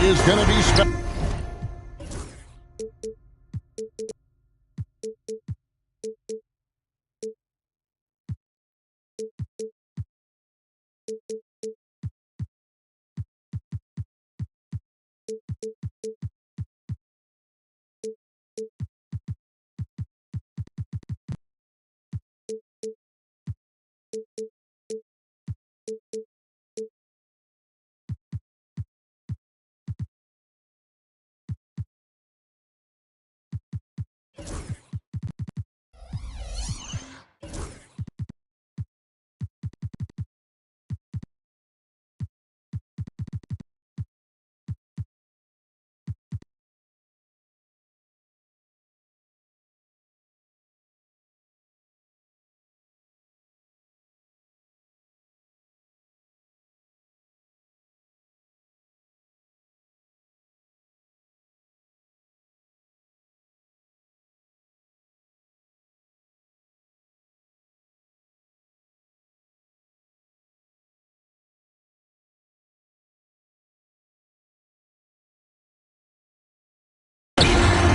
is going to be special.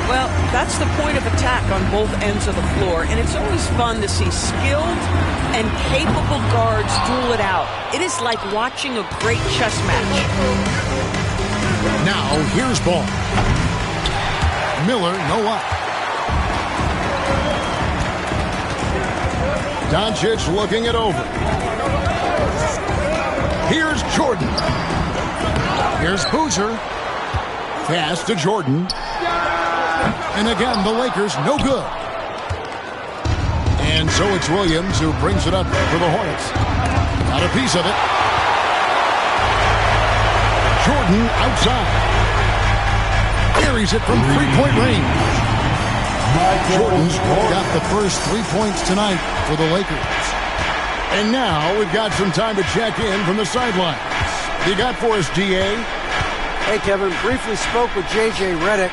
Well, that's the point of attack on both ends of the floor, and it's always fun to see skilled and capable guards duel it out. It is like watching a great chess match. Now, here's ball. Miller, no up. Doncic looking it over. Here's Jordan. Here's Boozer. Pass to Jordan. And again, the Lakers, no good. And so it's Williams who brings it up for the Hornets. Got a piece of it. Jordan outside. Carries it from three-point range. Jordan's got the first 3 points tonight for the Lakers. And now we've got some time to check in from the sidelines. What you got for us, DA? Hey, Kevin. Briefly spoke with J.J. Redick.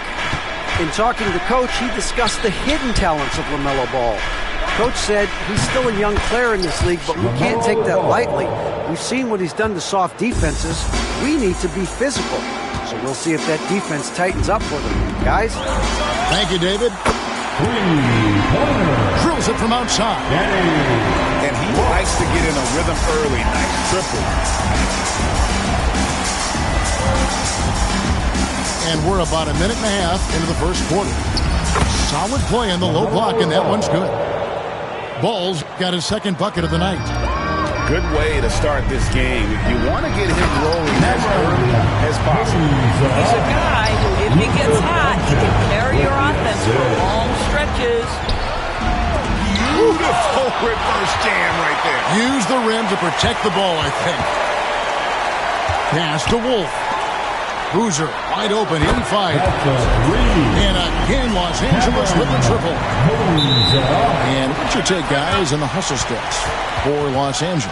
In talking to Coach, he discussed the hidden talents of LaMelo Ball. Coach said he's still a young player in this league, but we can't take that lightly. We've seen what he's done to soft defenses. We need to be physical. So we'll see if that defense tightens up for them. Guys? Thank you, David. Drills it from outside. And he likes to get in a rhythm early. Nice triple. And we're about a minute and a half into the first quarter. Solid play on the low block, and that one's good. Ball's got his second bucket of the night. Good way to start this game. You want to get him rolling as early as possible. He's a guy who, if he gets hot, he can carry your offense for long stretches. Beautiful reverse jam right there. Use the rim to protect the ball, I think. Pass to Wolf. Boozer wide open inside. And again, Los Angeles with the triple. And what's your take, guys, in the hustle steps for Los Angeles?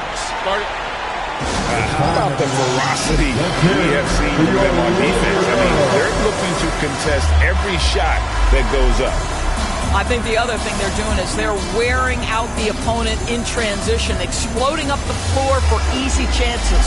How about the ferocity we have seen from them on defense? I mean, they're looking to contest every shot that goes up. I think the other thing they're doing is they're wearing out the opponent in transition, exploding up the floor for easy chances.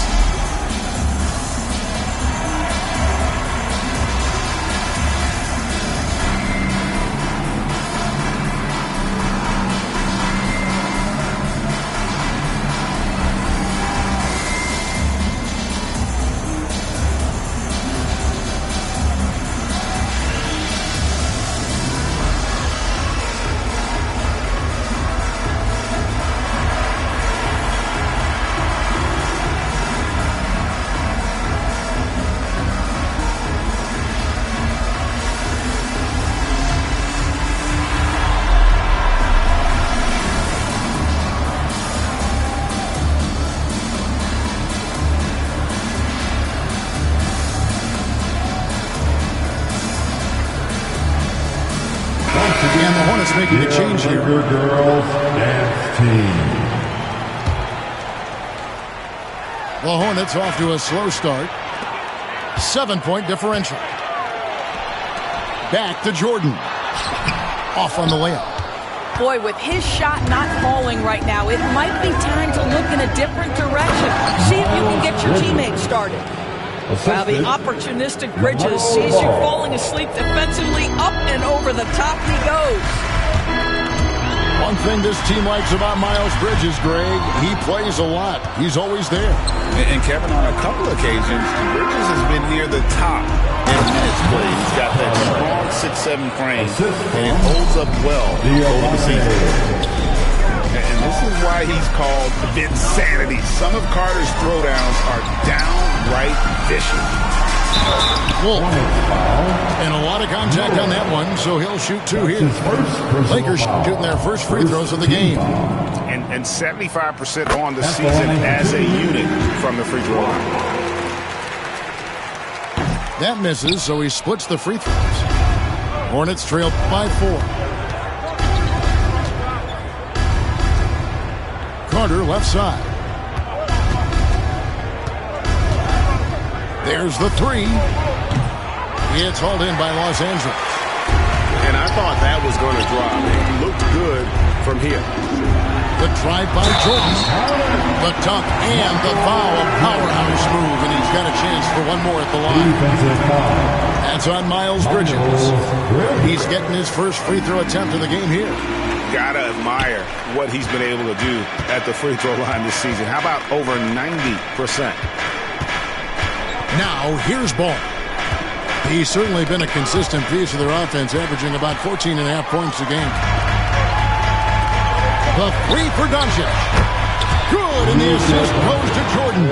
And the Hornets making a change here. Girls dance team. The Hornets off to a slow start. 7-point differential. Back to Jordan. Off on the layup. Boy, with his shot not falling right now, it might be time to look in a different direction. See if you can get your teammates started. Wow, the opportunistic Bridges sees you falling asleep defensively. Up and over the top he goes. One thing this team likes about Miles Bridges, Greg, he plays a lot. He's always there. And Kevin, on a couple occasions, Bridges has been near the top in minutes played. He's got that strong 6'7" frame, and it holds up well over the season. And this is why he's called Vinsanity. Some of Carter's throwdowns are downright vicious. Wolf. And a lot of contact on that one, so he'll shoot two here. Lakers shooting their first free throws of the game. And 75% on the season as a unit from the free throw line. That misses, so he splits the free throws. Hornets trail by 4. Carter left side. There's the 3. It's hauled in by Los Angeles. And I thought that was going to drop. It looked good from here. The drive by Jordan. The dunk and the foul. A powerhouse move, and he's got a chance for one more at the line. That's on Miles Bridges. He's getting his first free throw attempt of the game here. Gotta admire what he's been able to do at the free throw line this season. How about over 90%? Now, here's Ball. He's certainly been a consistent piece of their offense, averaging about 14.5 points a game. The 3 for Doncic. Good, and the assist goes to Jordan.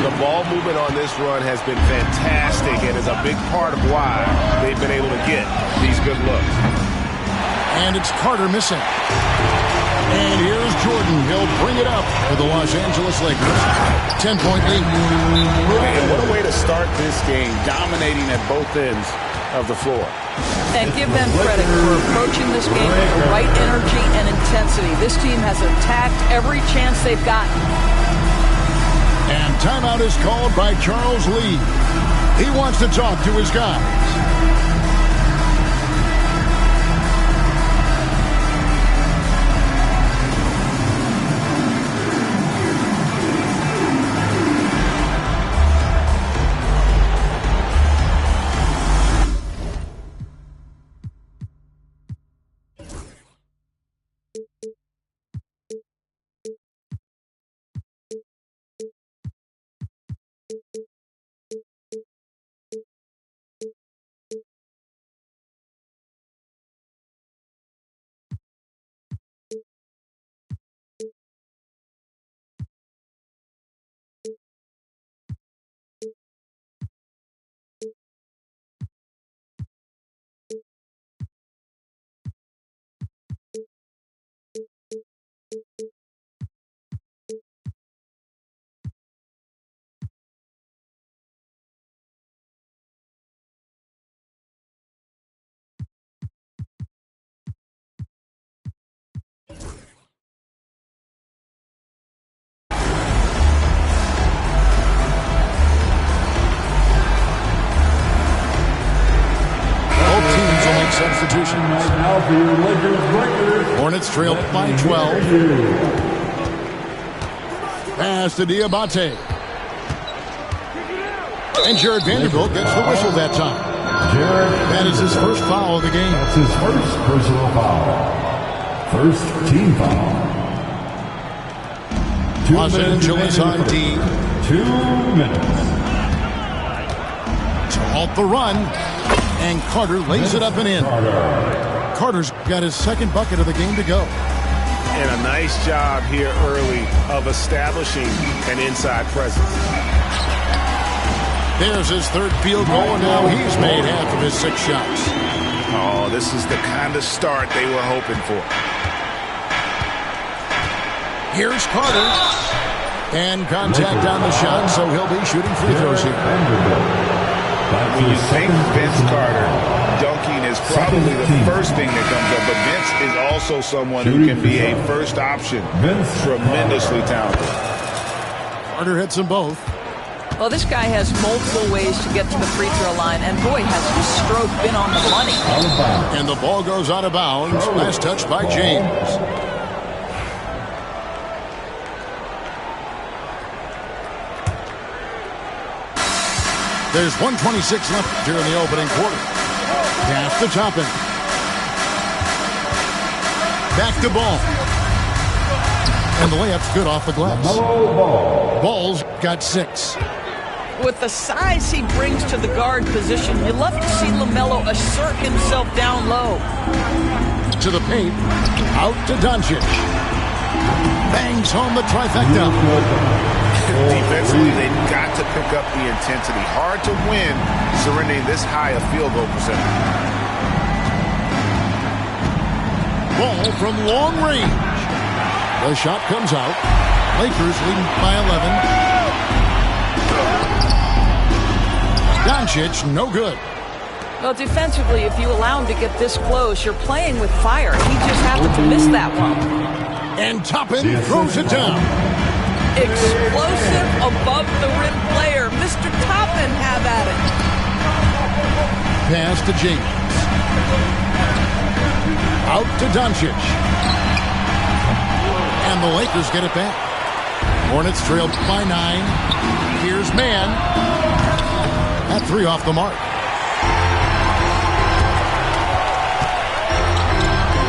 The ball movement on this run has been fantastic and is a big part of why they've been able to get these good looks. And it's Carter missing. And here's Jordan. He'll bring it up for the Los Angeles Lakers. 10-point lead. And what a way to start this game, dominating at both ends of the floor. And give them credit for approaching this game with the right energy and intensity. This team has attacked every chance they've gotten. And timeout is called by Charles Lee. He wants to talk to his guys. Substitutions. Hornets trail by 12. Pass to Diabate. And Jared Vanderbilt gets the whistle that time. That is his first foul of the game. That's his first personal foul. First team foul. Los Angeles on D. 2 minutes. To halt the run. And Carter lays it up and in. Carter's got his second bucket of the game to go. And a nice job here early of establishing an inside presence. There's his third field goal, and now he's made half of his 6 shots. Oh, this is the kind of start they were hoping for. Here's Carter. And contact on the shot, so he'll be shooting free throws here. When you think Vince Carter, dunking is probably the first thing that comes up. But Vince is also someone who can be a first option. Tremendously talented. Carter hits them both. Well, this guy has multiple ways to get to the free throw line. And boy, has his stroke been on the money. And the ball goes out of bounds. Last touch by James. There's 1:26 left during the opening quarter. Pass to Toppin. Back to Ball. And the layup's good off the glass. Ball's got 6. With the size he brings to the guard position, you love to see LaMelo assert himself down low. To the paint. Out to Doncic. Bangs home the trifecta. Defensively, they've got to pick up the intensity. Hard to win surrendering this high a field goal percentage. Ball from long range. The shot comes out. Lakers leading by 11. Doncic, no good. Well, defensively, if you allow him to get this close, you're playing with fire. He just happened to miss that one. And Toppin throws it down. Explosive above the rim player. Mr. Toppin, have at it. Pass to James. Out to Doncic. And the Lakers get it back. Hornets trailed by 9. Here's Mann. That 3 off the mark.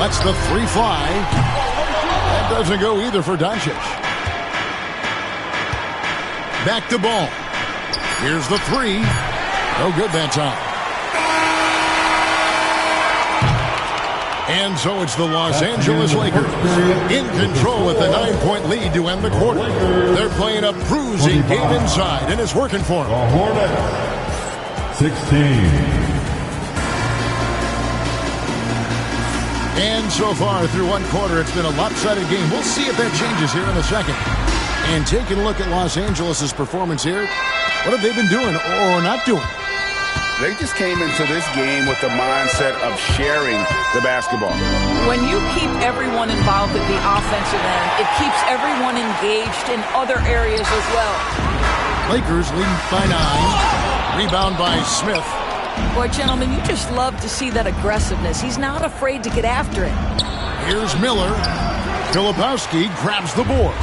Lets the 3 fly. That doesn't go either for Doncic. Back to Ball. Here's the 3. No good that time. And so it's the Los Angeles Lakers in control with a 9-point lead to end the quarter. They're playing a bruising game inside, and it's working for them. The Hornets, 16. And so far through one quarter, it's been a lopsided game. We'll see if that changes here in a second. And taking a look at Los Angeles' performance here, what have they been doing or not doing? They just came into this game with the mindset of sharing the basketball. When you keep everyone involved at the offensive end, it keeps everyone engaged in other areas as well. Lakers leading by 9. Rebound by Smith. Boy, gentlemen, you just love to see that aggressiveness. He's not afraid to get after it. Here's Miller. Filipowski grabs the board.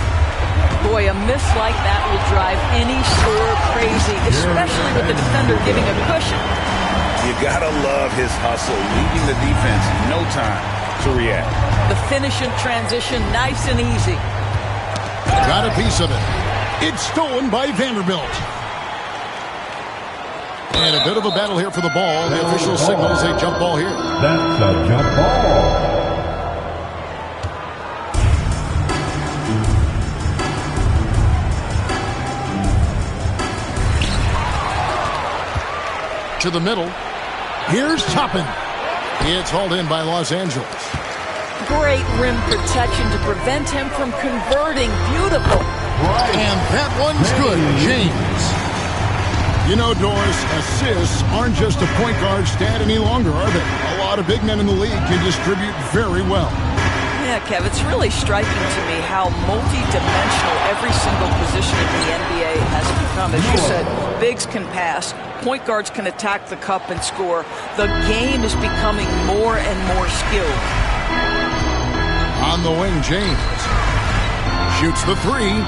Boy, a miss like that will drive any scorer crazy, especially with the defender giving a cushion. You gotta love his hustle, leaving the defense no time to react. The finish in transition, nice and easy. Got a piece of it. It's stolen by Vanderbilt. And a bit of a battle here for the ball. The official signals a jump ball here. That's a jump ball. To the middle. Here's Toppin. It's hauled in by Los Angeles. Great rim protection to prevent him from converting. Beautiful. And that one's good, James. You know, Doris, assists aren't just a point guard stat any longer, are they? A lot of big men in the league can distribute very well. Yeah, Kev, it's really striking to me how multi-dimensional every single position in the NBA has become. As you said, bigs can pass, point guards can attack the cup and score. The game is becoming more and more skilled. On the wing, James. Shoots the 3.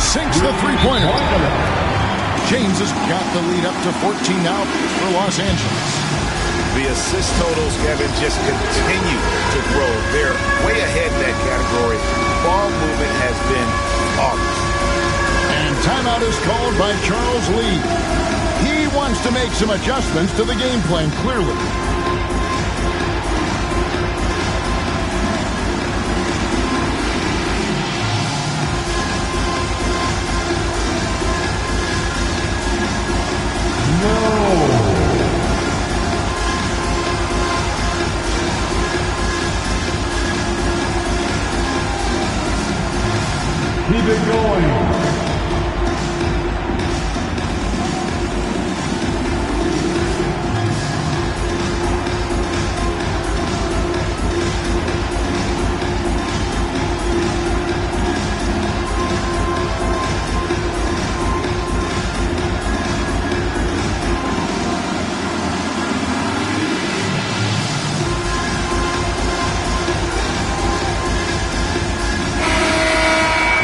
Sinks the three-pointer. James has got the lead up to 14 now for Los Angeles. The assist totals, Kevin, just continue to grow. They're way ahead in that category. Ball movement has been awesome. And timeout is called by Charles Lee. He wants to make some adjustments to the game plan, clearly. Keep it going.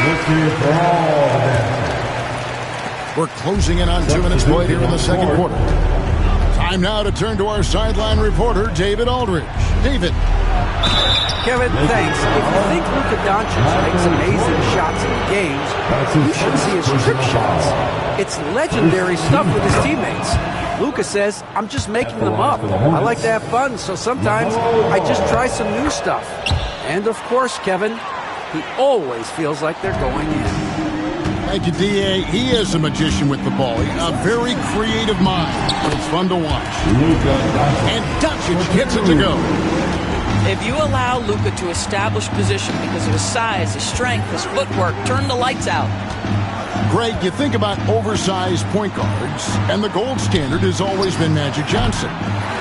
Let's hear it for all We're closing in on 2 minutes played here in the second quarter. Time now to turn to our sideline reporter, David Aldridge. David. Kevin, thanks. If you think Luka Doncic makes amazing shots in games, you should see his trick shots. It's legendary stuff with his teammates. Luka says, I'm just making them up. I like to have fun, so sometimes I just try some new stuff. And of course, Kevin, he always feels like they're going in. Thank you, D.A. He is a magician with the ball. A very creative mind. It's fun to watch. And Doncic gets it to go. If you allow Luka to establish position because of his size, his strength, his footwork, turn the lights out. Greg, you think about oversized point guards, and the gold standard has always been Magic Johnson.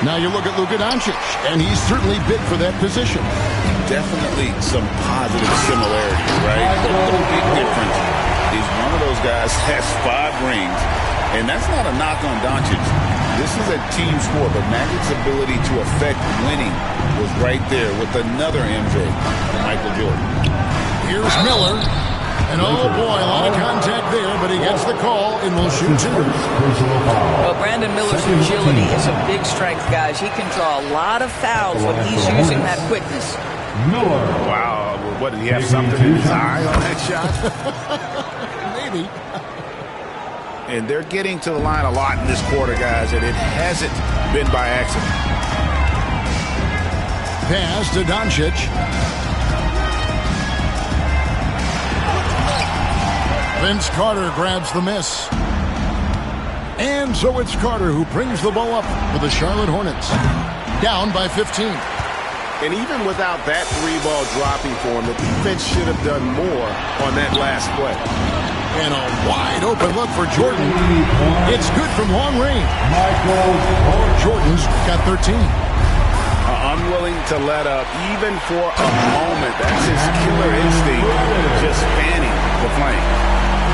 Now you look at Luka Doncic, and he's certainly big for that position. Definitely some positive similarities, right? The big difference is one of those guys has 5 rings, and that's not a knock on Doncic. This is a team sport, but Magic's ability to affect winning was right there with another MJ, Michael Jordan. Here's Miller. And oh boy, a lot of contact there, but he gets the call and will shoot 2. Well, Brandon Miller's agility is a big strength, guys. He can draw a lot of fouls when he's using that quickness. Miller. Wow, what, did he have something in his eye on that shot? Maybe. And they're getting to the line a lot in this quarter, guys, and it hasn't been by accident. Pass to Doncic. Vince Carter grabs the miss. And so it's Carter who brings the ball up for the Charlotte Hornets. Down by 15. And even without that 3-ball dropping for him, the defense should have done more on that last play. And a wide open look for Jordan. It's good from long range. Jordan's got 13. Unwilling to let up even for a moment. That's his killer instinct, just fanning the flank.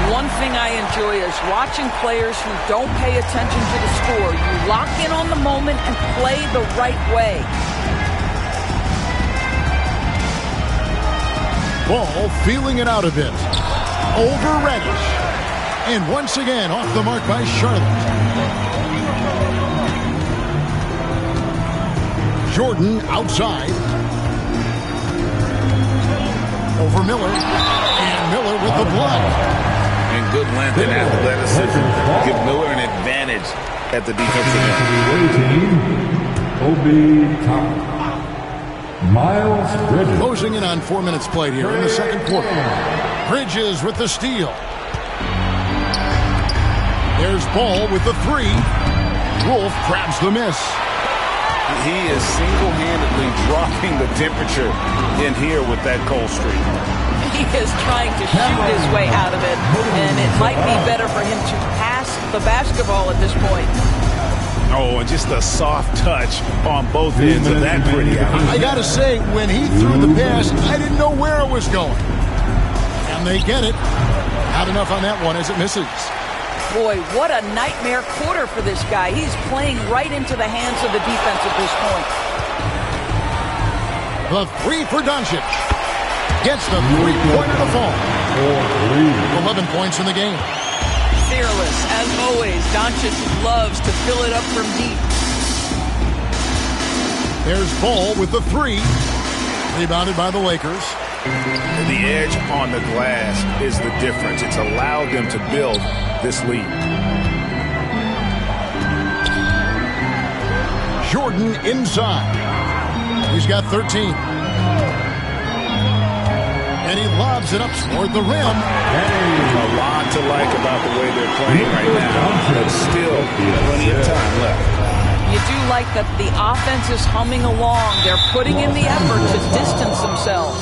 One thing I enjoy is watching players who don't pay attention to the score. You lock in on the moment and play the right way. Ball feeling it out a bit. Over Reddish. And once again off the mark by Charlotte. Jordan outside. Over Miller. And Miller with the block. And good length and athleticism give Miller an advantage at the defensive end. Miles Bridges. Closing in on 4 minutes played here in the second quarter. Bridges with the steal. There's Ball with the 3. Wolf grabs the miss. He is single-handedly dropping the temperature in here with that cold streak. He is trying to shoot his way out of it, and it might be better for him to pass the basketball at this point. Oh, and just a soft touch on both ends of that pretty alley. I got to say, when he threw the pass, I didn't know where it was going. And they get it. Not enough on that one as it misses. Boy, what a nightmare quarter for this guy. He's playing right into the hands of the defense at this point. The 3 for Doncic. Gets the 3-pointer to fall. 11 points in the game. Fearless, as always. Doncic loves to fill it up from deep. There's Ball with the 3. Rebounded by the Lakers. And the edge on the glass is the difference. It's allowed them to build this lead. Jordan inside. He's got 13. And he lobs it up toward the rim. A lot to like about the way they're playing right now. But still plenty of time left. You do like that the offense is humming along. They're putting in the effort to distance themselves.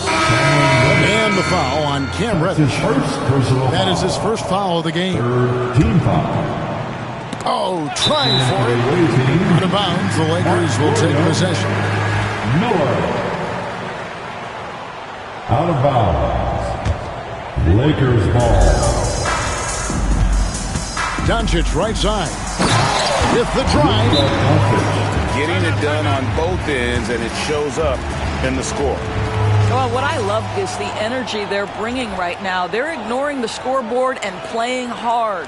And the foul on Cam Reddish. That is his first foul of the game. Team foul. Oh, trying for it. Out of bounds, the Lakers will take possession. Miller. Out of bounds. Lakers ball. Doncic right side. With the drive. Getting it done on both ends, and it shows up in the score. Well, what I love is the energy they're bringing right now. They're ignoring the scoreboard and playing hard.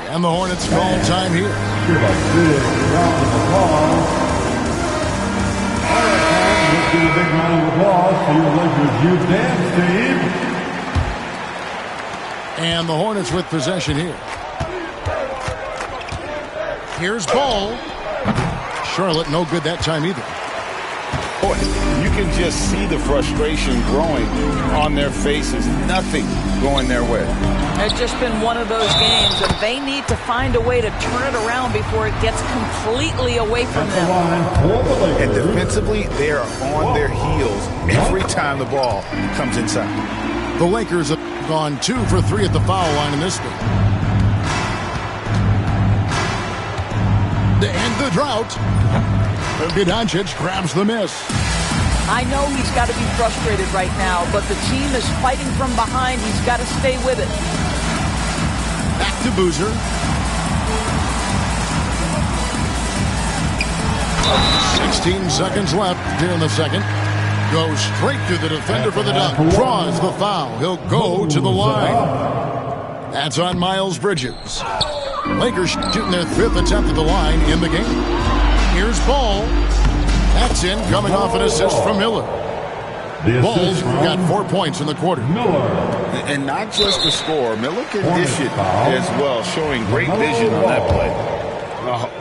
And the Hornets call time here. Give a big round of applause. All right, fans, let's give a big round of applause for your Lakers youth dance team. And the Hornets with possession here. Here's Ball. Charlotte no good that time either. Boy, you can just see the frustration growing on their faces. Nothing going their way. It's just been one of those games, and they need to find a way to turn it around before it gets completely away from them. And defensively, they are on their heels every time the ball comes inside. The Lakers have gone 2 for 3 at the foul line in this game. To end the drought, Doncic grabs the miss. I know he's got to be frustrated right now, but the team is fighting from behind. He's got to stay with it. Back to Boozer. 16 seconds left here in the second. Goes straight through the defender for the dunk. Draws the foul. He'll go to the line. That's on Miles Bridges. Lakers shooting their 5th attempt at the line in the game. Here's Ball. That's in, coming off an assist from Miller. Ball's got 4 points in the quarter. And not just the score. Miller can dish it as well, showing great vision on that play.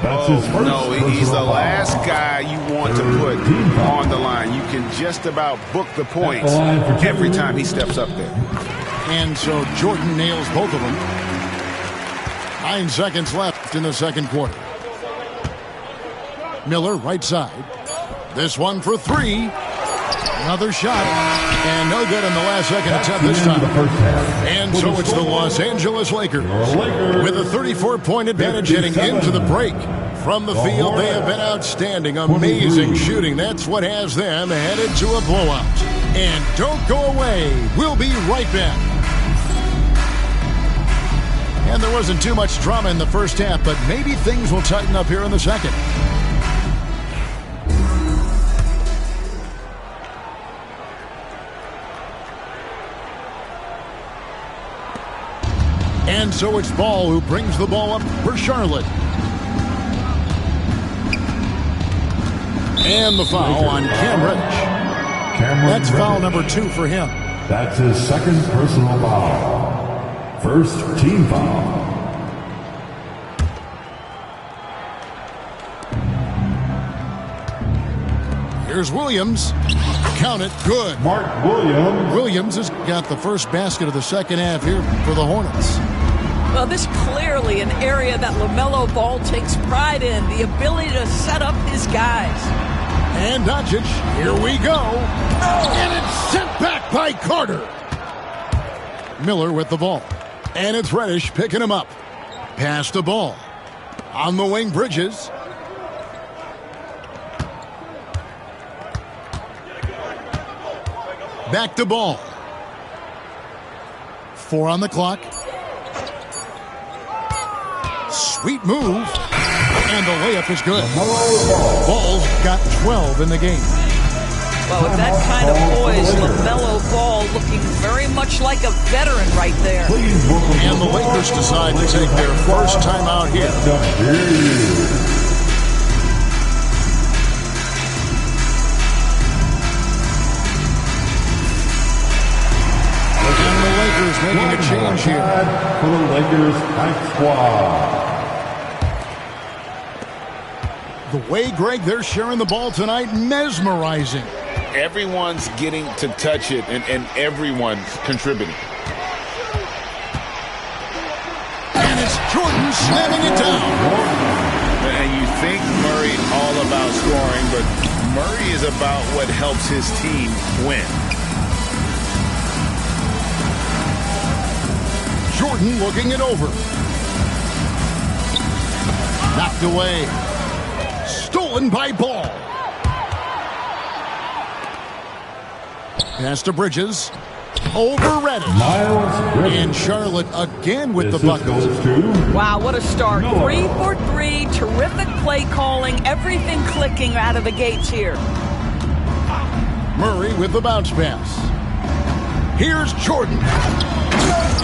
No, he's the last guy you want to put on the line. You can just about book the points every time he steps up there. And so Jordan nails both of them. 9 seconds left in the second quarter. Miller, right side. This one for 3. Another shot. And no good in the last second attempt this time. And so it's the Los Angeles Lakers with a 34-point advantage heading into the break. From the field, they have been outstanding. Amazing shooting. That's what has them headed to a blowout. And don't go away. We'll be right back. And there wasn't too much drama in the first half, but maybe things will tighten up here in the second. And so it's Ball who brings the ball up for Charlotte. And the foul on Cam Reddish. That's foul number 2 for him. That's his second personal foul. First team foul. Here's Williams. Count it. Good. Mark Williams. Williams has got the first basket of the second half here for the Hornets. Well, this clearly an area that LaMelo Ball takes pride in, the ability to set up his guys. And Doncic, here we go. And it's sent back by Carter. Miller with the ball. And it's Reddish picking him up. Pass the ball. On the wing, Bridges. Back to Ball. 4 on the clock. Sweet move. And the layup is good. Ball's got 12 in the game. Well, with that kind of poise, LaMelo Ball looking very much like a veteran right there. And the Lakers decide to take their first timeout here. And the Lakers making a change here. For the Lakers night squad. The way, Greg, they're sharing the ball tonight, mesmerizing. Everyone's getting to touch it, and everyone's contributing. And it's Jordan slamming it down. And you think Murray all about scoring, but Murray is about what helps his team win. Jordan looking it over. Knocked away. Stolen by Ball. Pass to Bridges. Over Reddish. And Charlotte again with the buckles. Wow, what a start. 3 for 3. Terrific play calling. Everything clicking out of the gates here. Murray with the bounce pass. Here's Jordan.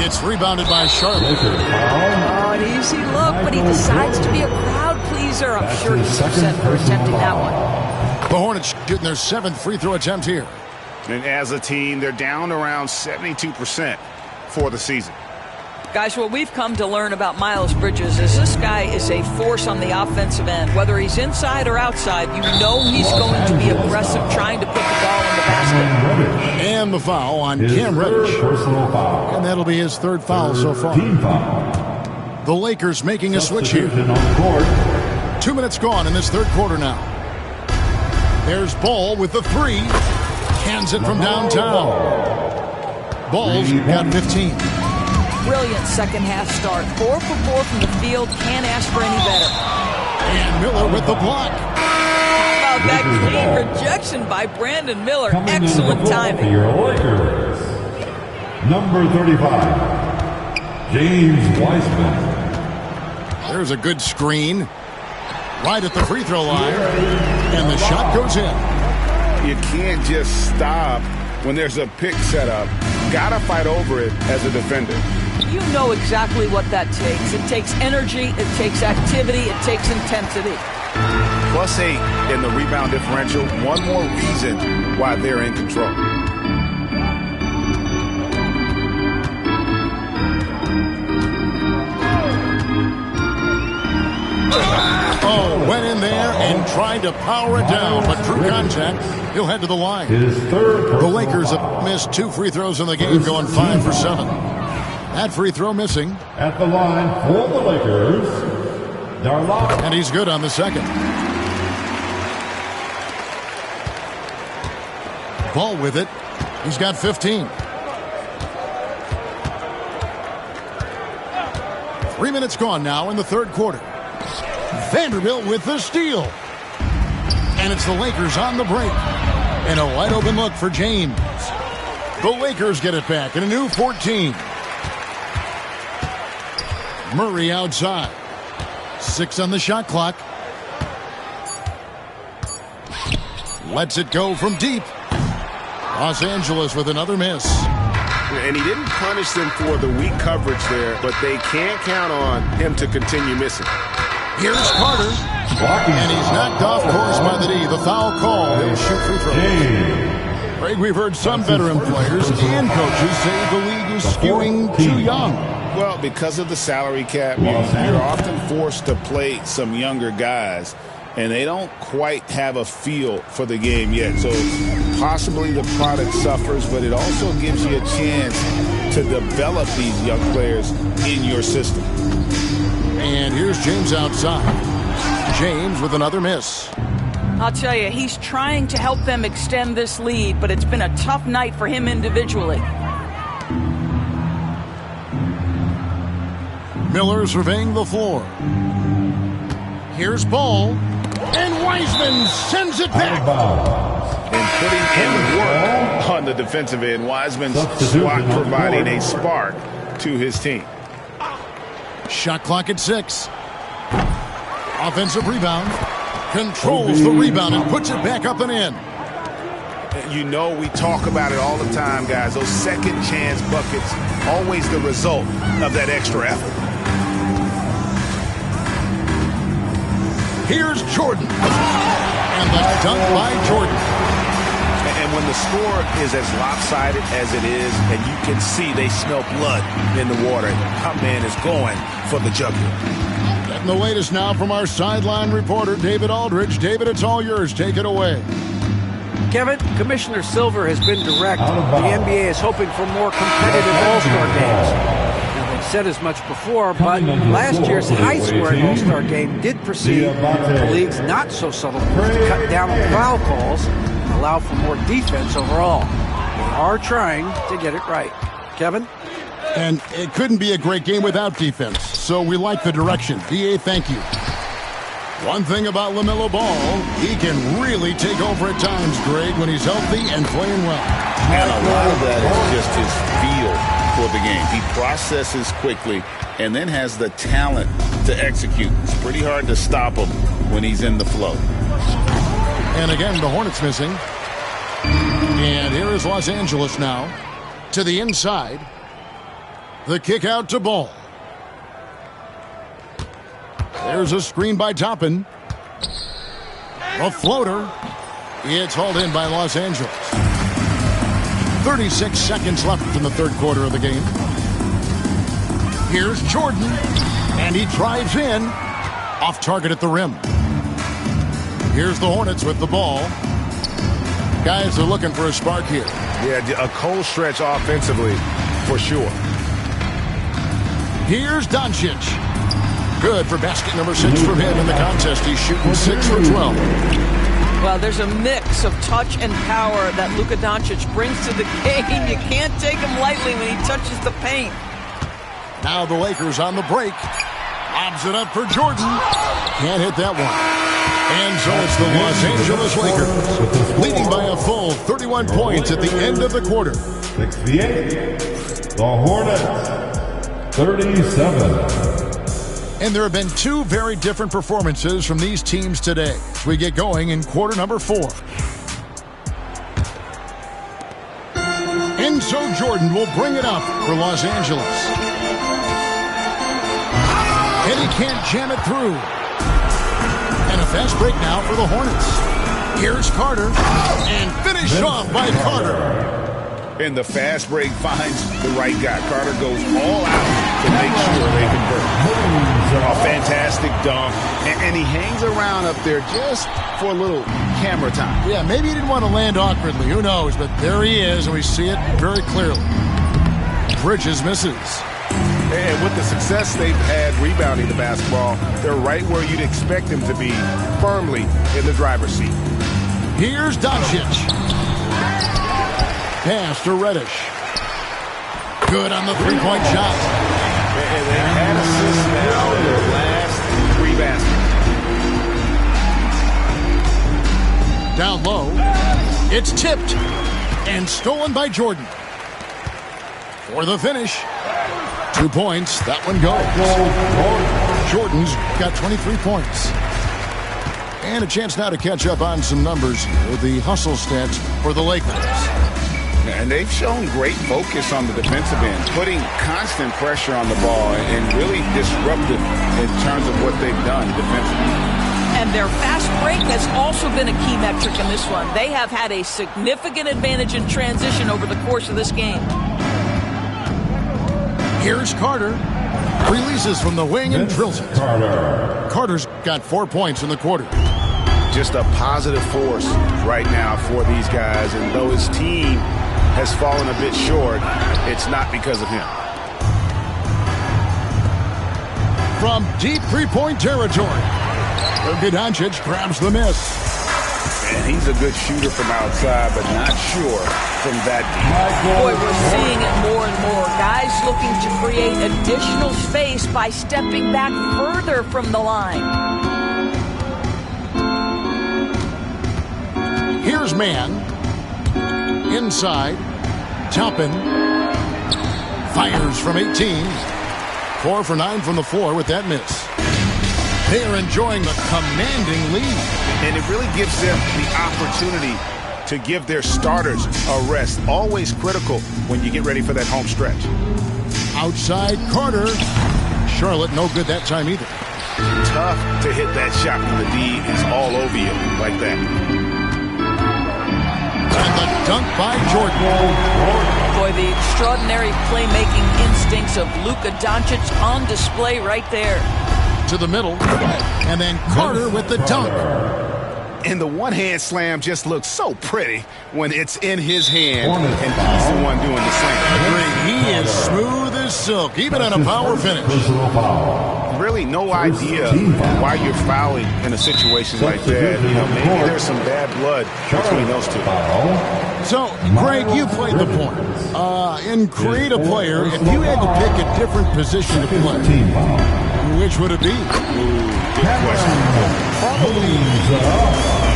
It's rebounded by Charlotte. Oh, an easy look, but he decides to be a crowd pleaser. I'm sure he's upset for attempting that one. The Hornets shooting their 7th free throw attempt here. And as a team, they're down around 72% for the season. Guys, what we've come to learn about Miles Bridges is this guy is a force on the offensive end. Whether he's inside or outside, you know he's going to be aggressive trying to put the ball in the basket. And the foul on Cam Reddish. And that'll be his 3rd foul so far. The Lakers making a switch here. 2 minutes gone in this 3rd quarter now. There's Ball with the 3. Hands it from downtown. Ball's got 15. Brilliant second-half start. 4 for 4 from the field. Can't ask for any better. And Miller with the block. How about that clean rejection by Brandon Miller? Excellent timing. Your Lakers. Number 35, James Wiseman. There's a good screen. Right at the free throw line. And the shot goes in. You can't just stop when there's a pick set up. Gotta fight over it as a defender. You know exactly what that takes. It takes energy, it takes activity, it takes intensity. +8 in the rebound differential. One more reason why they're in control. Oh, went in there and tried to power it down, but through contact, he'll head to the line. The Lakers have missed 2 free throws in the game, going 5 for 7. That free throw missing. At the line for the Lakers, Darlock. And he's good on the 2nd. Ball with it. He's got 15. 3 minutes gone now in the 3rd quarter. Vanderbilt with the steal. And it's the Lakers on the break. And a wide open look for James. The Lakers get it back in a new 14. Murray outside. 6 on the shot clock. Lets it go from deep. Los Angeles with another miss. And he didn't punish them for the weak coverage there, but they can't count on him to continue missing. Here's Carter. And he's knocked off course by the D. The foul call. He'll shoot free throws. Greg, we've heard some veteran players and coaches say the league is skewing too young. Well, because of the salary cap, you're often forced to play some younger guys, and they don't quite have a feel for the game yet. So possibly the product suffers, but it also gives you a chance to develop these young players in your system. And here's James outside. James with another miss. I'll tell you, he's trying to help them extend this lead, but it's been a tough night for him individually. Miller surveying the floor. Here's Ball. And Wiseman sends it back. And putting in work on the defensive end. Wiseman's squad providing a spark to his team. Shot clock at 6. Offensive rebound. Controls the rebound and puts it back up and in. You know we talk about it all the time, guys. Those second chance buckets, always the result of that extra effort. Here's Jordan. And the dunk by Jordan. And when the score is as lopsided as it is, and you can see they smell blood in the water, our man is going for the jugular. Getting the latest now from our sideline reporter, David Aldridge. David, it's all yours. Take it away. Kevin, Commissioner Silver has been direct. The NBA is hoping for more competitive All-Star games. Now, they've said as much before, but last year's high-scoring All-Star game did proceed the league's not-so-subtle move to cut down on foul calls and allow for more defense overall. They are trying to get it right. Kevin? And it couldn't be a great game without defense, so we like the direction. DA, thank you. One thing about LaMelo Ball, he can really take over at times, Greg, when he's healthy and playing well. And a lot of that is just his feel for the game. He processes quickly and then has the talent to execute. It's pretty hard to stop him when he's in the flow. And again, the Hornets missing. And here is Los Angeles now. To the inside. The kick out to Ball. There's a screen by Toppin. A floater. It's hauled in by Los Angeles. 36 seconds left in the third quarter of the game. Here's Jordan. And he drives in. Off target at the rim. Here's the Hornets with the ball. Guys are looking for a spark here. Yeah, a cold stretch offensively, for sure. Here's Doncic. Good for basket number 6 from him in the contest. He's shooting 6 for 12. Well, there's a mix of touch and power that Luka Doncic brings to the game. You can't take him lightly when he touches the paint. Now the Lakers on the break. Lobs it up for Jordan. Can't hit that one. And so it's the Los Angeles Lakers leading by a full 31 points at the end of the quarter. 68. The Hornets. 37. And there have been two very different performances from these teams today as we get going in quarter number 4. And so Jordan will bring it up for Los Angeles. And he can't jam it through. And a fast break now for the Hornets. Here's Carter. And finished off by Carter. And the fast break finds the right guy. Carter goes all out to make sure they convert. A fantastic dunk. And he hangs around up there just for a little camera time. Yeah, maybe he didn't want to land awkwardly. Who knows? But there he is, and we see it very clearly. Bridges misses. And with the success they've had rebounding the basketball, they're right where you'd expect them to be, firmly in the driver's seat. Here's Doncic. Pass to Reddish. Good on the three-point shot. And they've had assists now in their last 3 baskets. Down low. It's tipped. And stolen by Jordan. For the finish. 2 points. That one goes. Jordan's got 23 points. And a chance now to catch up on some numbers with the hustle stats for the Lakers. And they've shown great focus on the defensive end, putting constant pressure on the ball and really disruptive in terms of what they've done defensively. And their fast break has also been a key metric in this one. They have had a significant advantage in transition over the course of this game. Here's Carter. Releases from the wing and drills it. Carter's got 4 points in the quarter. Just a positive force right now for these guys. And though his team has fallen a bit short, it's not because of him. From deep three-point territory, Luka Doncic grabs the miss. And he's a good shooter from outside, but not sure from that deep. Boy, we're seeing it more and more. Guys looking to create additional space by stepping back further from the line. Here's man. Inside. Toppin. Fires from 18. 4 for 9 from the floor with that miss. They are enjoying the commanding lead. And it really gives them the opportunity to give their starters a rest. Always critical when you get ready for that home stretch. Outside Carter. Charlotte no good that time either. Tough to hit that shot when the D is all over you like that. And the dunk by Jordan. Boy, the extraordinary playmaking instincts of Luka Doncic on display right there. To the middle. And then Carter with the dunk. And the one-hand slam just looks so pretty when it's in his hand and he's the one doing the slam. Agree. He is smooth as silk, even on a power finish. Really no idea why you're fouling in a situation like that. You know, maybe there's some bad blood between those two. So, Greg, you played the point. In creative player, if you had to pick a different position to play, which would it be? Good question. Probably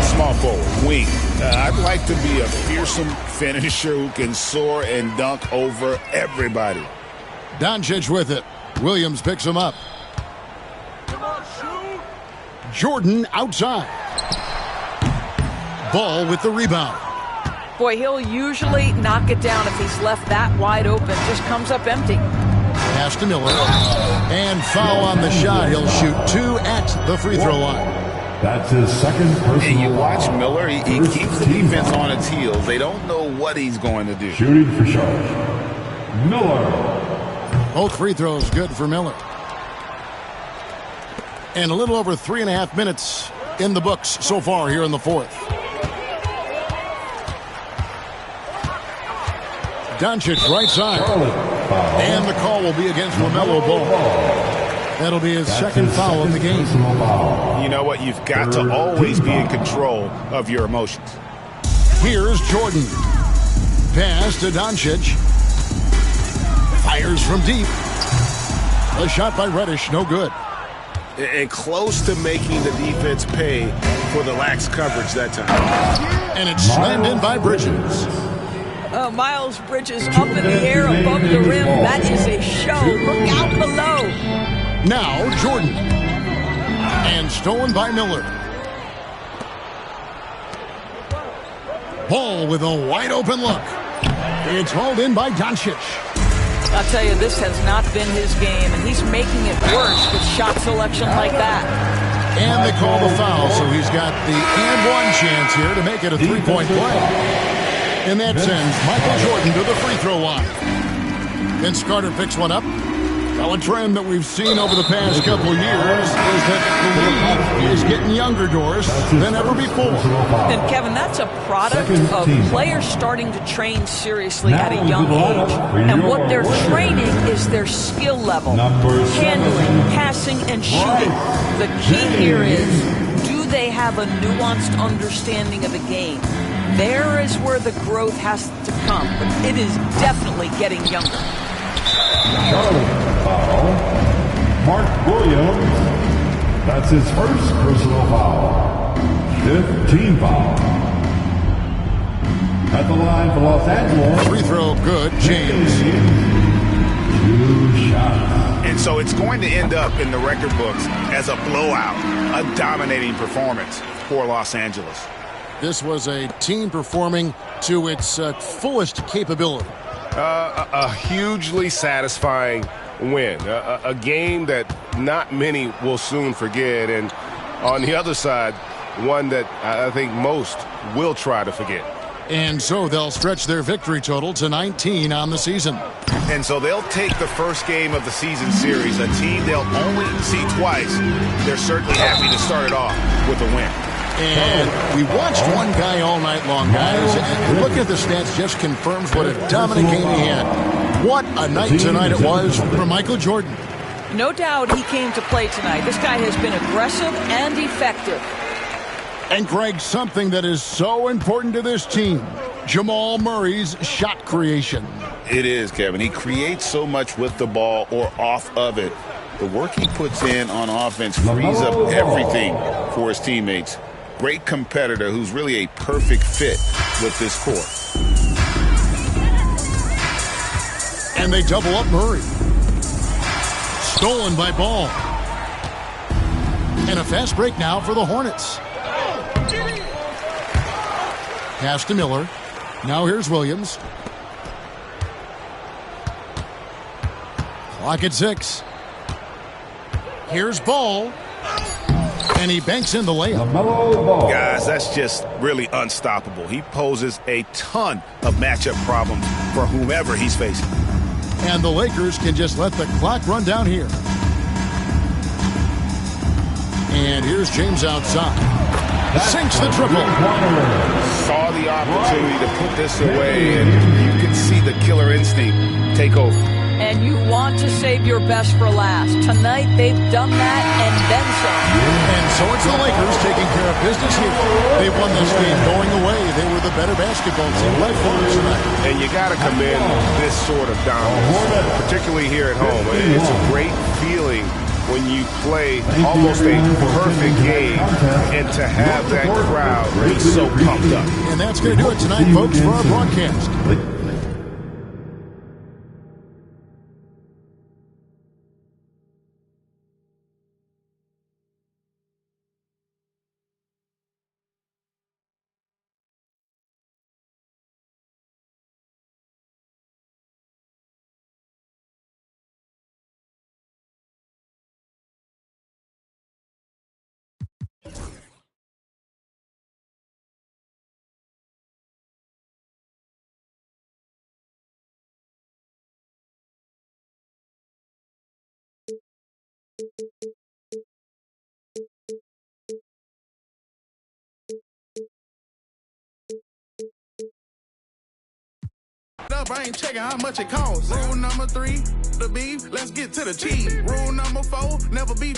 small forward, wing. I'd like to be a fearsome finisher who can soar and dunk over everybody. Doncic with it. Williams picks him up. Jordan outside. Ball with the rebound. Boy, he'll usually knock it down if he's left that wide open. Just comes up empty. Pass to Miller. And foul on the shot. He'll shoot 2 at the free throw line. That's his second personal And you watch foul. Miller, he keeps the defense on its heels. They don't know what he's going to do. Shooting for charge. Miller. Both free throws good for Miller. And a little over 3.5 minutes in the books so far here in the fourth. Doncic right side. And the call will be against LaMelo Ball. That'll be his second foul of the game. You know what? You've got to always be in control of your emotions. Here's Jordan. Pass to Doncic. Fires from deep. A shot by Reddish, no good. And close to making the defense pay for the lax coverage that time. And it's slammed in by Bridges. Miles Bridges up in the air above the rim. That is a show. Look out below. Now Jordan. And stolen by Miller. Ball with a wide open look. It's hauled in by Doncic. I'll tell you, this has not been his game, and he's making it worse with shot selection like that. And they call the foul, so he's got the and one chance here to make it a three-point play. And that sends Michael Jordan to the free throw line. Vince Carter picks one up. Well, a trend that we've seen over the past couple years is that the league is getting younger, Doris, than ever before. And Kevin, that's a product of players starting to train seriously at a young age. And what they're training is their skill level, handling, passing, and shooting. The key here is, do they have a nuanced understanding of the game? There is where the growth has to come, but it is definitely getting younger. Foul. Mark Williams. That's his first personal foul. 5th team foul. At the line for Los Angeles. Free throw good, James. 2 shots. And so it's going to end up in the record books as a blowout, a dominating performance for Los Angeles. This was a team performing to its fullest capability. A hugely satisfying win. A game that not many will soon forget. And on the other side, one that I think most will try to forget. And so they'll stretch their victory total to 19 on the season. And so they'll take the first game of the season series, a team they'll only see twice. They're certainly happy to start it off with a win. And we watched one guy all night long, guys. And looking at the stats just confirms what a dominant game he had. What a night tonight it was for Michael Jordan. No doubt he came to play tonight. This guy has been aggressive and effective. And Greg, something that is so important to this team, Jamal Murray's shot creation. It is, Kevin. He creates so much with the ball or off of it. The work he puts in on offense frees up everything for his teammates. Great competitor who's really a perfect fit with this court. And they double up Murray. Stolen by Ball. And a fast break now for the Hornets. Pass to Miller. Now here's Williams. Clock at 6. Here's Ball. And he banks in the layup. Guys, that's just really unstoppable. He poses a ton of matchup problems for whomever he's facing. And the Lakers can just let the clock run down here. And here's James outside. Sinks the triple. Saw the opportunity to put this away, and you can see the killer instinct take over. And you want to save your best for last. Tonight, they've done that and then some. And so it's the Lakers taking care of business here. They won this game going away. They were the better basketball team by far tonight. And you got to commend this sort of dominance, particularly here at home. It's a great feeling when you play almost a perfect game and to have that crowd be so pumped up. And that's going to do it tonight, folks, for our broadcast. I ain't checking how much it costs. Rule number 3, the beef, let's get to the cheese. Rule number 4, never be